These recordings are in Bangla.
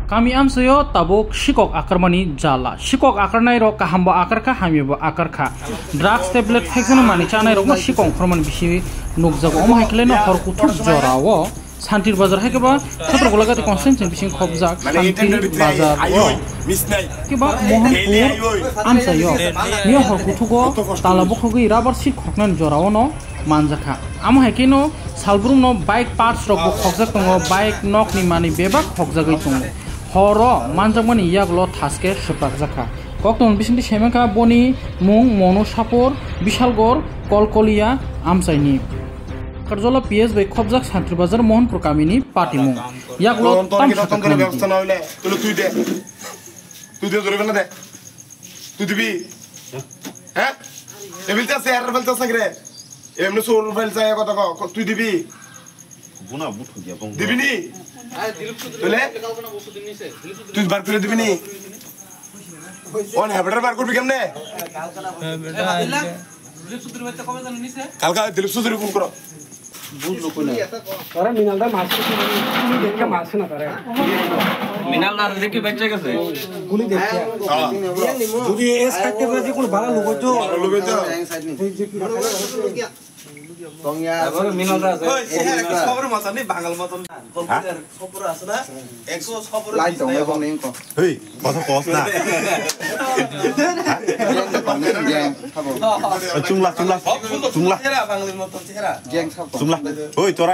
Kami amsayo tabuk shikok akarmani jala. Shikok akarnai rok kahamba akarka hamibo akarka. Drugs tablet fekjono mani chanai rok ma shikok akarman bisi nukjago om haikle no horkuthur jorawo. Santir bazar haikeba khatra golagati consensus bisi khobjak santir bazar kiba mohanpur amsayo niyo horkuthugo talabokhogi rubber sheet khoknan jorawo no manjaka. Amo haikeno salbrum no bike parts rok bo khokjak tongo bike nok ni mani bebak khokjagai tongo. Horo manjakmani yaklo thaske shupakjaka. Kokton bisinti semeka boni mung mono sapor bishalgor kolkolia amsaini. Karjola PS by khobjak santri bazar mohanpur kamini party mung. Yaklo tam shakakna ব্যবস্থা না হইলে তুই তুই দে ধরবে না দে তুই দিবি হ্যাঁ এবিলটা শেয়ার বলতে সাগরে এমনি সোর ফাইল চাই কথা কও তুই দিবি বুনা বুট হইয়া বং দিবি নি তুলে তুই বার করে দিবি নি ওন হ্যাবিটার বার করবি কেমনে কালকা দিলীপ সুধীর ফোন করো বুঝলো কই না আরে মিনালদা মারছে গুলি দেখে মারছে না তারে মিনালদা দেখে বেঁচে গেছে গুলি দেখে যদি এস কাটতে পারে কোন ভালো লোক তো তংয়া এবারে মিনালদা আছে খবর মতন নি বাঙাল মতন কলকাতার খবর আছে না 100 খবর লাইন তো এবং নেই কো হেই কথা কস না চুমলা চেহারা বাঙালির মতন চেহারা গ্যাং সব চুমলা ওই তোরা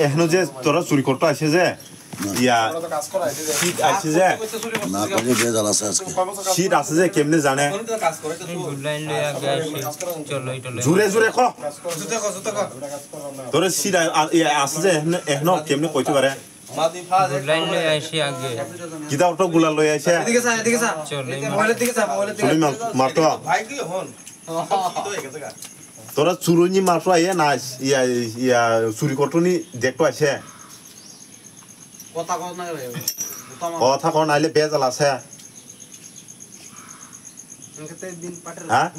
এখনো যে তোরা চুরি করতে আসে যে ইয়া শীত আছে যে না কবে বেজাল আছে আজকে শীত আছে যে কেমনে জানে কাজ করে তো লাইন লইয়া চলো জুরে জুরে ক জুতে ক তোরে শীত আছে যে এখনো কেমনে কইতে পারে লাইন লই আইছি আগে কিটা অটো গুলা লই আইছে এদিকে যা চল মোবাইলের দিকে যা চলি মারতো ভাই কি হন তোরা চুরুনি মারতো আইয়া না ইয়া চুরি করতনি দেখতো আছে কথা কোন আইলে বেজাল আছে হ্যাঁ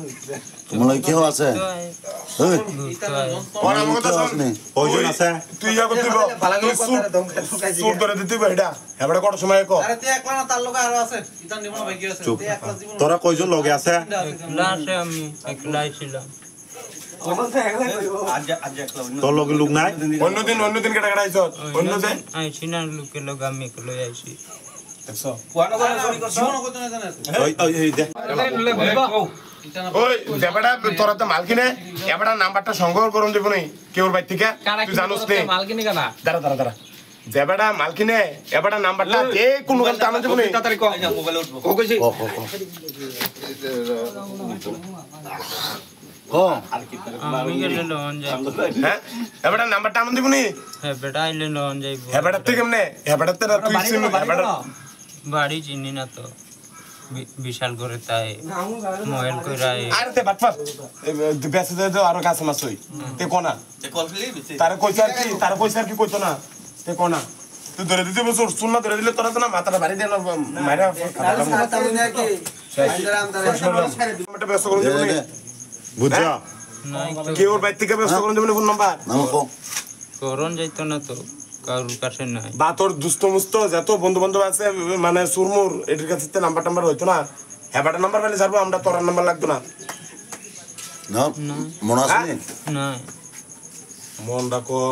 তোমার কি আছে এই কোন আমগো তো আছে কয়জন আছে তুই ইয়া করতে সুর ধরে দিতে বেডা এবারে কত সময় কো আরে তুই একলা না তার লগে আরো আছে ইতান নিমন ভাই কি আছে তুই একলা জীবন তোরা কয়জন লগে আছে একলা আছে আমি একলাই ছিলাম তোর লগে লোক নাই অন্যদিন কেটা কেটা আইছ অন্যদিন আইছি না লোকে লগ আমি কই আইছি দেখছো কোয়ানো কোন চুরি করছ জীবন কত না জানে ওই দে ওই দেবড়া তোরা তো মালকিনে এবারে নাম্বারটা সংগ্রহ করুন দেব নাই কেউর বাই থেকে তুই জানোস নে মালকিনে কানা দাঁড়া দেবড়া মালকিনে এবারে নাম্বারটা দে কোন গাল টানা দেব নাই তাড়াতাড়ি কো মোবাইলে উঠবো ও কইছি ও আমি গেলে লোন যাইবো হ্যাঁ এবারে নাম্বারটা আমন দিব নি হ্যাঁ বেটা আইলে লোন যাইবো হ্যাঁ বেটা তুই কেমনে হ্যাঁ বেটা তোরা তুই চিনি বেটা বাড়ি চিনি না তো বিশাল করে তাই মোবাইল কইরাই আরে তে বাটফা বেসে দে আরো কাছে মাছ হই তে কোনা তে কল ফেলি তারে কইছ আর কি কইতো না তে কোনা তুই ধরে দিতে বসর শুন না ধরে দিলে তোরা তো না মাথাটা বাড়ি দেন মাইরা মাথা মনে আর কি আমরা ব্যস্ত করে দেব নি বুঝা কি ওর বাইতে কে ব্যস্ত করে দেব নি ফোন নাম্বার নাম কো করন যাইতো না তো কারুর কাছে নাই বা তোর দুষ্ট মুস্ত যত বন্ধু বান্ধব আছে মানে সুরমুর এটার কাছে তে নাম্বার হইতো না হেবাটা নাম্বার পেলে ছাড়বো আমরা তোর নাম্বার লাগতো না না মন আছে না মন রাখো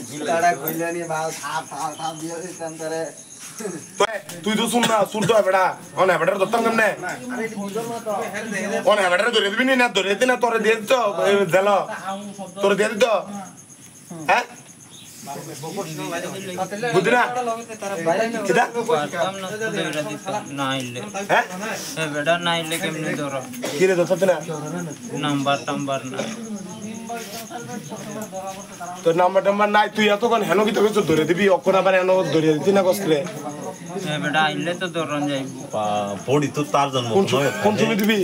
গিলাড়া কইলানি বাল থাপ দিয়া দিতাম তারে তুই তো শুন না শুন তো বেটা ওনে বেটার দত্তম কেমনে আরে এটি বুঝল না তো ওনে বেটার ধরে দিবি না ধরে দিনা তোরে দিয়ে দিত দেল তোরে দিয়ে দিত হ্যাঁ বুঝনা কিটা নাইলে হ্যাঁ বেটা নাইলে কেমনে ধরো কি রে দত্ত না নাম্বার নাই তোর নাম্বার নাই তুই এতক্ষণ হেন কি তোকে ধরে দিবি অক্ষর আবার হেন ধরে দিতি না কষ্টে বেটা আইলে তো ধরন যাইব পড়ি তো তার জন্ম কোন ছবি দিবি